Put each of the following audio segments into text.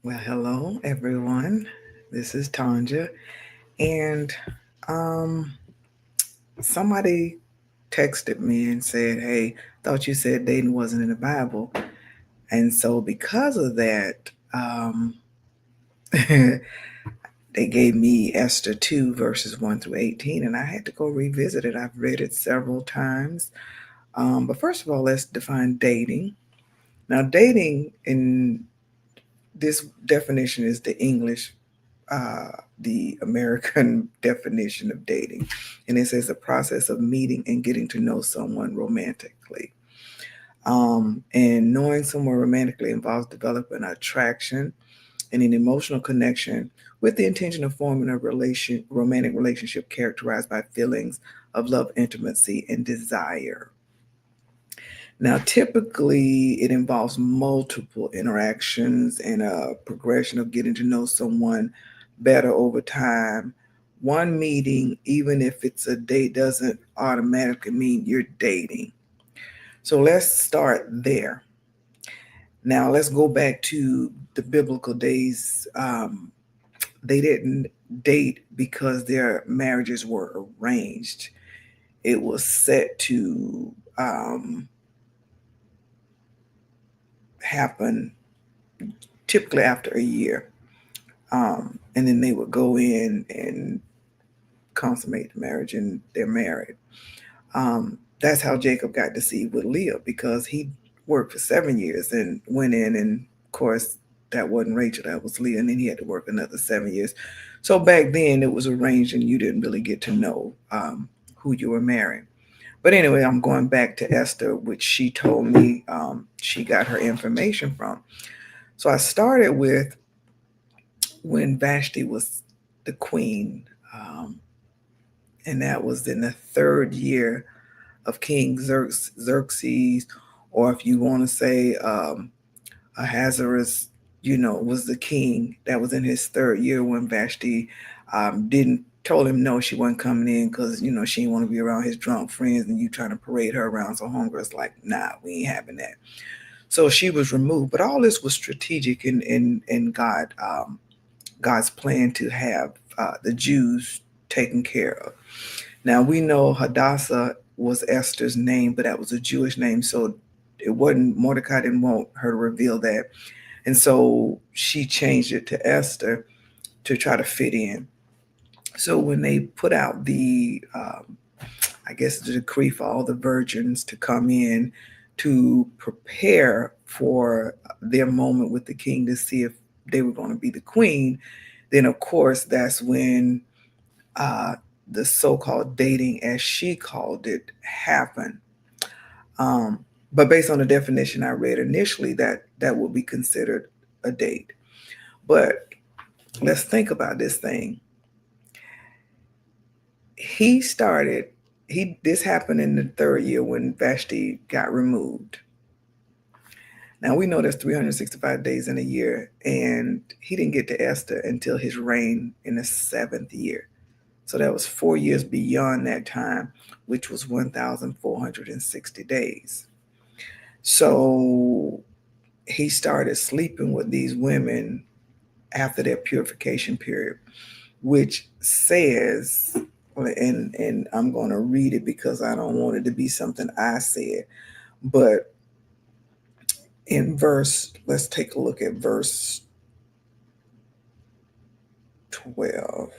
Well, hello everyone. This is Tanja, and um, somebody texted me and said, "Hey, thought you said dating wasn't in the Bible," and so because of that, they gave me Esther 2 verses 1 through 18, and I had to go revisit it. I've read it several times, but first of all, let's define dating. Now, dating in this definition is the English the American definition of dating. And it says the process of meeting and getting to know someone romantically. And knowing someone romantically involves developing an attraction and an emotional connection with the intention of forming a romantic relationship characterized by feelings of love, intimacy, and desire. Now, typically, it involves multiple interactions and a progression of getting to know someone better over time. One meeting, even if it's a date, doesn't automatically mean you're dating. So let's start there. Now, let's go back to the biblical days. They didn't date because their marriages were arranged, it was set to happen typically after a year. And then they would go in and consummate the marriage, and they're married. That's how Jacob got deceived with Leah, because he worked for 7 years and went in, and of course that wasn't Rachel, that was Leah, and then he had to work another 7 years. So back then it was arranged, and you didn't really get to know who you were marrying. But anyway, I'm going back to Esther, which she told me she got her information from. So I started with when Vashti was the queen, um, and that was in the third year of King Xerxes, or if you want to say Ahasuerus, was the king. That was in his third year when Vashti didn't told him no, she wasn't coming in because she didn't want to be around his drunk friends, and you trying to parade her around. So hunger is like, nah, we ain't having that. So she was removed. But all this was strategic in God's plan to have the Jews taken care of. Now we know Hadassah was Esther's name, but that was a Jewish name, so it wasn't, Mordecai didn't want her to reveal that, and so she changed it to Esther to try to fit in. So when they put out I guess the decree for all the virgins to come in to prepare for their moment with the king to see if they were going to be the queen, then of course that's when uh, the so-called dating, as she called it, happened. Um, but based on the definition I read initially, that would be considered a date. But let's think about this thing. He started. He This happened in the third year when Vashti got removed. Now we know there's 365 days in a year, and he didn't get to Esther until his reign in the seventh year. So that was 4 years beyond that time, which was 1,460 days. So he started sleeping with these women after their purification period, which says, and I'm going to read it because I don't want it to be something I said, but let's take a look at verse 12.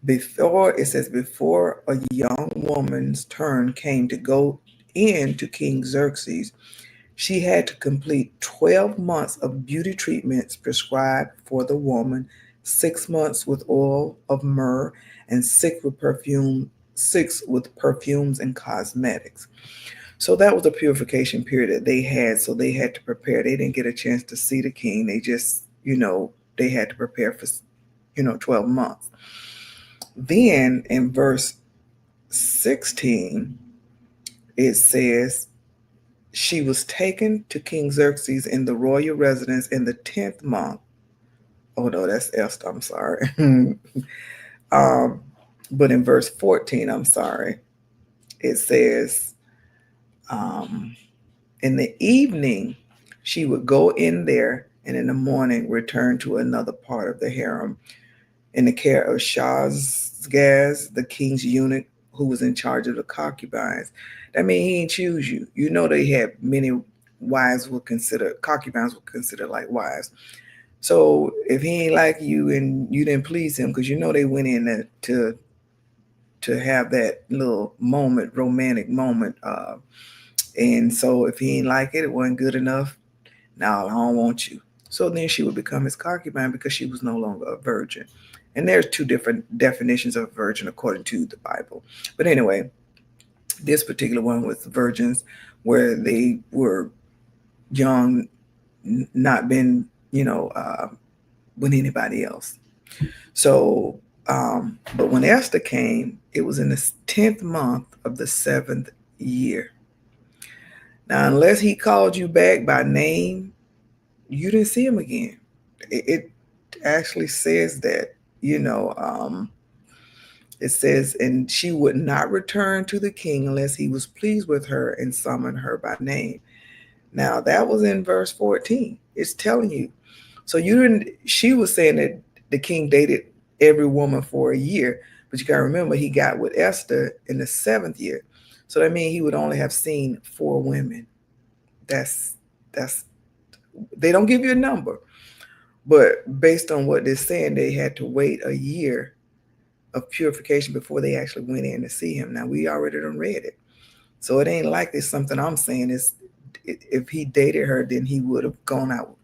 Before it says, before a young woman's turn came to go in to King Xerxes, she had to complete 12 months of beauty treatments prescribed for the woman, 6 months with oil of myrrh, and six with perfumes and cosmetics. So that was a purification period that they had. So they had to prepare. They didn't get a chance to see the king. They just, they had to prepare for, 12 months. Then in verse 16, it says, she was taken to King Xerxes in the royal residence in the 10th month. Oh, no, that's Esther. I'm sorry. um, but in verse 14, I'm sorry, it says, in the evening, she would go in there and in the morning returned to another part of the harem in the care of Shazgaz, the king's eunuch, who was in charge of the concubines. That means he didn't choose you. You know they had many wives were considered concubines were considered like wives. So if he ain't like you and you didn't please him, because you know they went in to have that little moment, romantic moment. And so if he ain't like it, it wasn't good enough. Now I don't want you. So then she would become his concubine because she was no longer a virgin. And there's two different definitions of virgin according to the Bible. But anyway, this particular one was virgins where they were young, not been, with anybody else. So, but when Esther came, it was in the 10th month of the 7th year. Now, unless he called you back by name, you didn't see him again. It actually says that, it says, and she would not return to the king unless he was pleased with her and summoned her by name. Now, that was in verse 14. It's telling you. So you didn't, she was saying that the king dated every woman for a year, but you got to remember he got with Esther in the 7th year. So that means he would only have seen 4 women. That's they don't give you a number, but based on what they're saying, they had to wait a year of purification before they actually went in to see him. Now we already done read it, so it ain't like it's something I'm saying. Is if he dated her, then he would have gone out,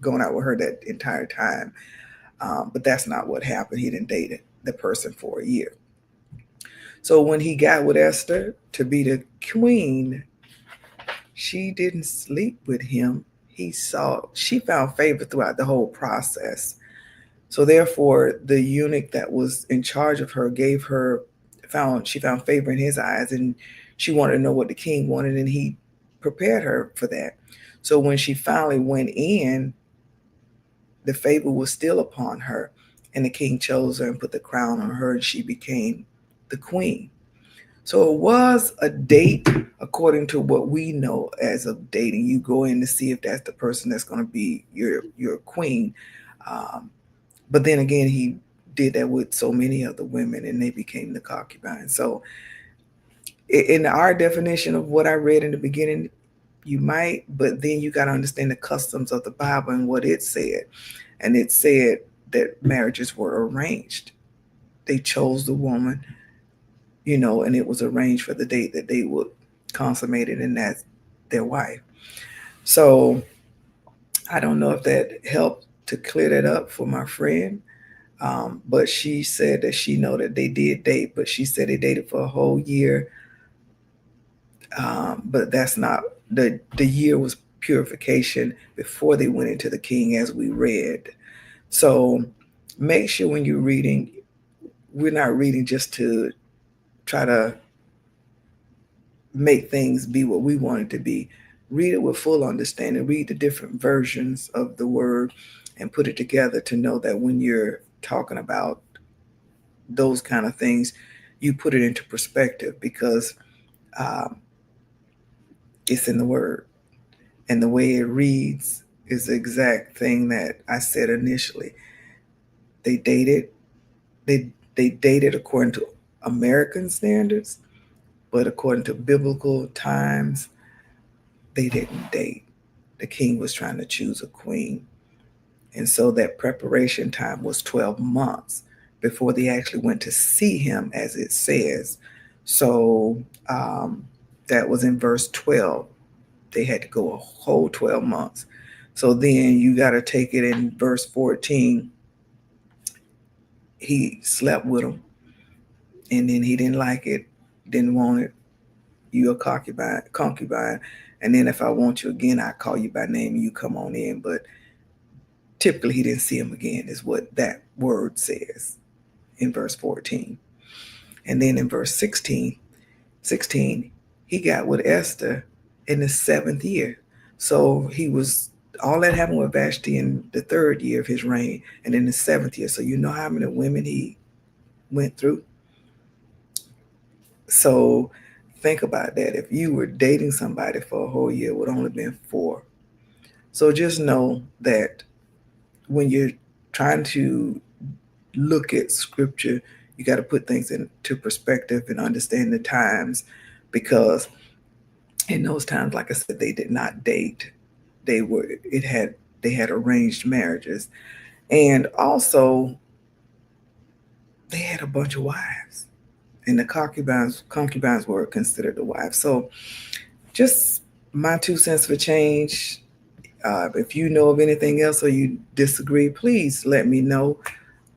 gone out with her that entire time. But that's not what happened. He didn't date the person for a year. So when he got with Esther to be the queen, she didn't sleep with him. She found favor throughout the whole process. So therefore, the eunuch that was in charge of her she found favor in his eyes, and she wanted to know what the king wanted, and he prepared her for that. So when she finally went in, the favor was still upon her, and the king chose her and put the crown on her, and she became the queen. So it was a date according to what we know as of dating. You go in to see if that's the person that's going to be your queen. But then again, he did that with so many other women, and they became the concubines. So in our definition of what I read in the beginning, you might, but then you got to understand the customs of the Bible and what it said. And it said that marriages were arranged. They chose the woman, and it was arranged for the date that they would consummate it, and that's their wife. So I don't know if that helped to clear that up for my friend. But she said that she know that they did date, but she said they dated for a whole year. But that's not the year was purification before they went into the king, as we read. So make sure when you're reading, we're not reading just to try to make things be what we want it to be. Read it with full understanding. Read the different versions of the word and put it together to know that when you're talking about those kind of things, you put it into perspective because um, it's in the word. And the way it reads is the exact thing that I said initially. They dated, they dated according to American standards, but according to biblical times, they didn't date. The king was trying to choose a queen. And so that preparation time was 12 months before they actually went to see him, as it says. So that was in verse 12. They had to go a whole 12 months. So then you got to take it in verse 14. He slept with him, and then he didn't like it, didn't want it. You a concubine. And then if I want you again, I call you by name and you come on in. But typically he didn't see him again, is what that word says in verse 14. And then in verse 16, he got with Esther in the 7th year. So he was, all that happened with Vashti in the 3rd year of his reign and in the 7th year. So you know how many women he went through? So think about that. If you were dating somebody for a whole year, it would only been 4. So just know that when you're trying to look at scripture, you got to put things into perspective and understand the times, because in those times, like I said, they did not date. They had arranged marriages, and also they had a bunch of wives, and the concubines were considered the wives. So just my 2 cents for change. If you know of anything else or you disagree, please let me know.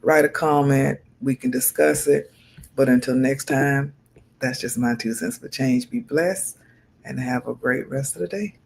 Write a comment. We can discuss it. But until next time, that's just my 2 cents for change. Be blessed and have a great rest of the day.